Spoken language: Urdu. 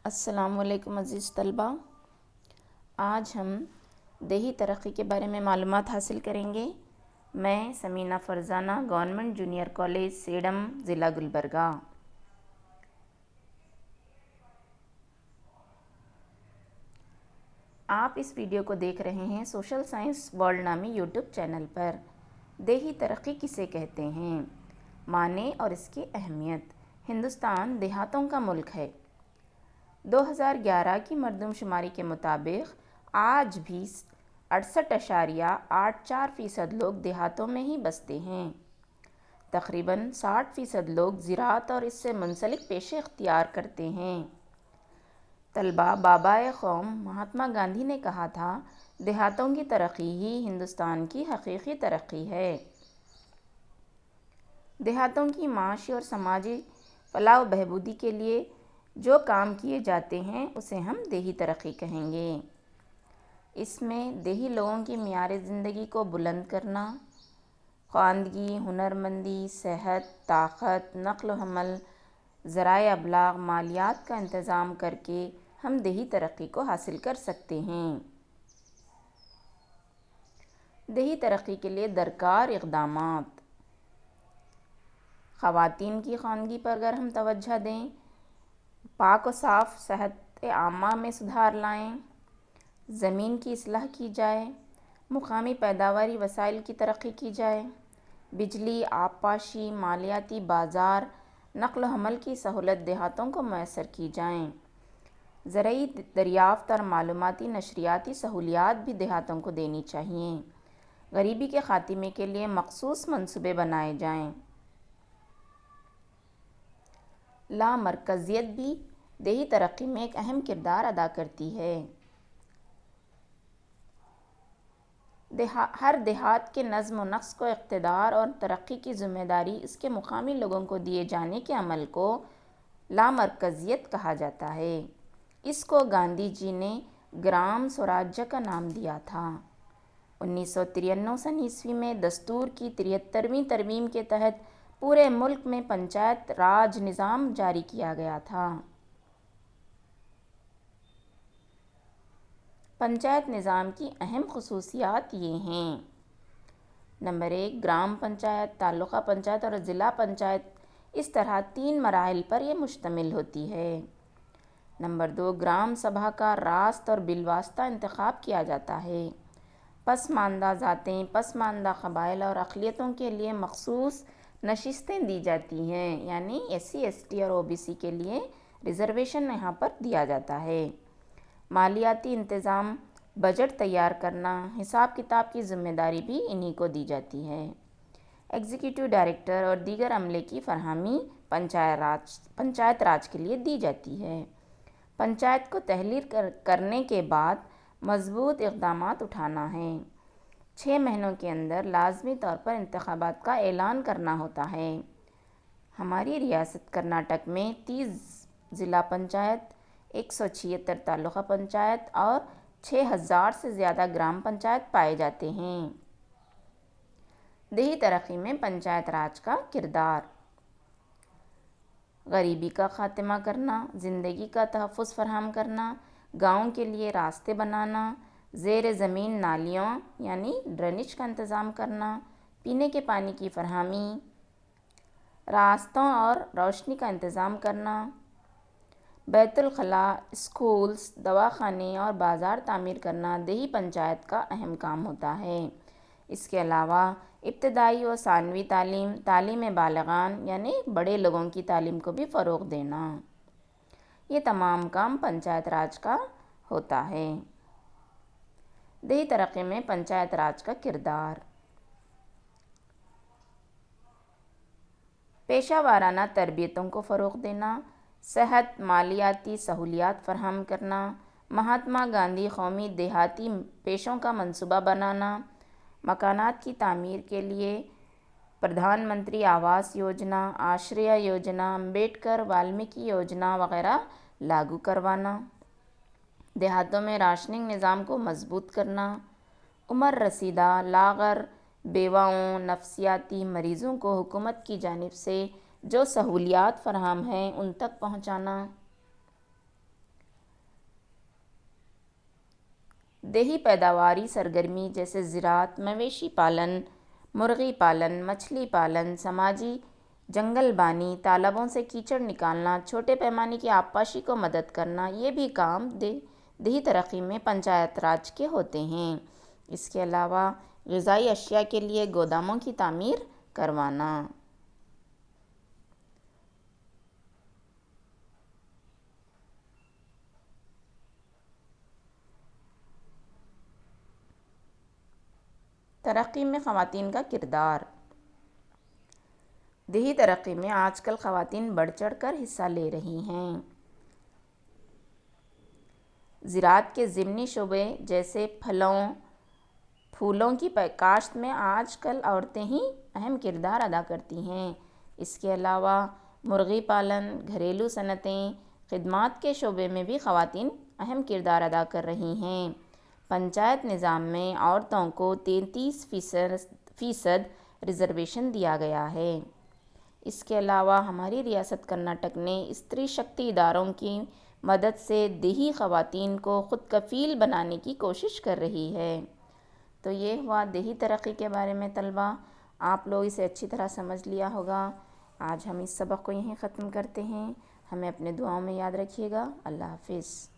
السلام علیکم عزیز طلبہ، آج ہم دیہی ترقی کے بارے میں معلومات حاصل کریں گے۔ میں Samina Farzana, government junior college Sedam, ضلع گلبرگہ۔ آپ اس ویڈیو کو دیکھ رہے ہیں سوشل سائنس ورلڈ نامی یوٹیوب چینل پر۔ دیہی ترقی کسے کہتے ہیں؟ معنی اور اس کی اہمیت۔ ہندوستان دیہاتوں کا ملک ہے۔ 2011 کی مردم شماری کے مطابق آج بھی 68.84% لوگ دیہاتوں میں ہی بستے ہیں۔ تقریباً 60% لوگ زراعت اور اس سے منسلک پیشے اختیار کرتے ہیں۔ طلبہ، بابائے قوم مہاتما گاندھی نے کہا تھا، دیہاتوں کی ترقی ہی ہندوستان کی حقیقی ترقی ہے۔ دیہاتوں کی معاشی اور سماجی فلاح و بہبودی کے لیے جو کام کیے جاتے ہیں اسے ہم دیہی ترقی کہیں گے۔ اس میں دیہی لوگوں کی معیار زندگی کو بلند کرنا، خواندگی، ہنرمندی، صحت، طاقت، نقل و حمل، ذرائع ابلاغ، مالیات کا انتظام کر کے ہم دیہی ترقی کو حاصل کر سکتے ہیں۔ دیہی ترقی کے لیے درکار اقدامات۔ خواتین کی خواندگی پر اگر ہم توجہ دیں، پاک و صاف صحت عامہ میں سدھار لائیں، زمین کی اصلاح کی جائے، مقامی پیداواری وسائل کی ترقی کی جائے، بجلی، آبپاشی، مالیاتی بازار، نقل و حمل کی سہولت دیہاتوں کو میسر کی جائیں، زرعی دریافت اور معلوماتی نشریاتی سہولیات بھی دیہاتوں کو دینی چاہئیں۔ غریبی کے خاتمے کے لیے مخصوص منصوبے بنائے جائیں۔ لامرکزیت بھی دیہی ترقی میں ایک اہم کردار ادا کرتی ہے۔ ہر دیہات کے نظم و نسق و اقتدار اور ترقی کی ذمہ داری اس کے مقامی لوگوں کو دیے جانے کے عمل کو لامرکزیت کہا جاتا ہے۔ اس کو گاندھی جی نے گرام سوراجیہ کا نام دیا تھا۔ 1993 میں دستور کی 73ویں ترمیم کے تحت پورے ملک میں پنچایت راج نظام جاری کیا گیا تھا۔ پنچایت نظام کی اہم خصوصیات یہ ہیں۔ نمبر 1، گرام پنچایت، تعلقہ پنچایت اور ضلع پنچایت، اس طرح 3 مراحل پر یہ مشتمل ہوتی ہے۔ نمبر 2، گرام سبھا کا راست اور بالواسطہ انتخاب کیا جاتا ہے۔ پسماندہ ذاتیں، پسماندہ قبائل اور اقلیتوں کے لیے مخصوص نشستیں دی جاتی ہیں، یعنی SC ST اور OBC کے لیے ریزرویشن یہاں پر دیا جاتا ہے۔ مالیاتی انتظام، بجٹ تیار کرنا، حساب کتاب کی ذمہ داری بھی انہی کو دی جاتی ہے۔ ایگزیکٹو ڈائریکٹر اور دیگر عملے کی فراہمی پنچایت راج کے لیے دی جاتی ہے۔ پنچایت کو تحلیل کرنے کے بعد مضبوط اقدامات اٹھانا ہے۔ 6 مہینوں کے اندر لازمی طور پر انتخابات کا اعلان کرنا ہوتا ہے۔ ہماری ریاست کرناٹک میں 30 ضلع پنچایت، 176 تعلقہ پنچایت اور 6000 سے زیادہ گرام پنچایت پائے جاتے ہیں۔ دیہی ترقی میں پنچایت راج کا کردار۔ غریبی کا خاتمہ کرنا، زندگی کا تحفظ فراہم کرنا، گاؤں کے لیے راستے بنانا، زیر زمین نالیوں یعنی ڈرینیج کا انتظام کرنا، پینے کے پانی کی فراہمی، راستوں اور روشنی کا انتظام کرنا، بیت الخلاء، اسکولز، دواخانے اور بازار تعمیر کرنا دیہی پنچایت کا اہم کام ہوتا ہے۔ اس کے علاوہ ابتدائی و ثانوی تعلیم، تعلیم بالغان یعنی بڑے لوگوں کی تعلیم کو بھی فروغ دینا، یہ تمام کام پنچایت راج کا ہوتا ہے۔ دیہی ترقی میں پنچایت راج کا کردار۔ پیشہ وارانہ تربیتوں کو فروغ دینا، صحت، مالیاتی سہولیات فراہم کرنا، مہاتما گاندھی قومی دیہاتی پیشوں کا منصوبہ بنانا، مکانات کی تعمیر کے لیے پردھان منتری آواس یوجنا، آشریا یوجنا، امبیڈکر والمیکی یوجنا وغیرہ لاگو کروانا، دیہاتوں میں راشننگ نظام کو مضبوط کرنا، عمر رسیدہ، لاغر، بیواؤں، نفسیاتی مریضوں کو حکومت کی جانب سے جو سہولیات فراہم ہیں ان تک پہنچانا، دیہی پیداواری سرگرمی جیسے زراعت، مویشی پالن، مرغی پالن، مچھلی پالن، سماجی جنگل بانی، تالابوں سے کیچڑ نکالنا، چھوٹے پیمانے کی آبپاشی کو مدد کرنا، یہ بھی کام دیہی ترقی میں پنچایت راج کے ہوتے ہیں۔ اس کے علاوہ غذائی اشیاء کے لیے گوداموں کی تعمیر کروانا۔ ترقی میں خواتین کا کردار۔ دیہی ترقی میں آج کل خواتین بڑھ چڑھ کر حصہ لے رہی ہیں۔ زراعت کے ضمنی شعبے جیسے پھولوں کی کاشت میں آج کل عورتیں ہی اہم کردار ادا کرتی ہیں۔ اس کے علاوہ مرغی پالن، گھریلو صنعتیں، خدمات کے شعبے میں بھی خواتین اہم کردار ادا کر رہی ہیں۔ پنچایت نظام میں عورتوں کو 33% ریزرویشن دیا گیا ہے۔ اس کے علاوہ ہماری ریاست کرناٹک نے استری شکتی اداروں کی مدد سے دیہی خواتین کو خود کفیل بنانے کی کوشش کر رہی ہے۔ تو یہ ہوا دیہی ترقی کے بارے میں طلبہ، آپ لوگ اسے اچھی طرح سمجھ لیا ہوگا۔ آج ہم اس سبق کو یہیں ختم کرتے ہیں۔ ہمیں اپنے دعاؤں میں یاد رکھیے گا۔ اللہ حافظ۔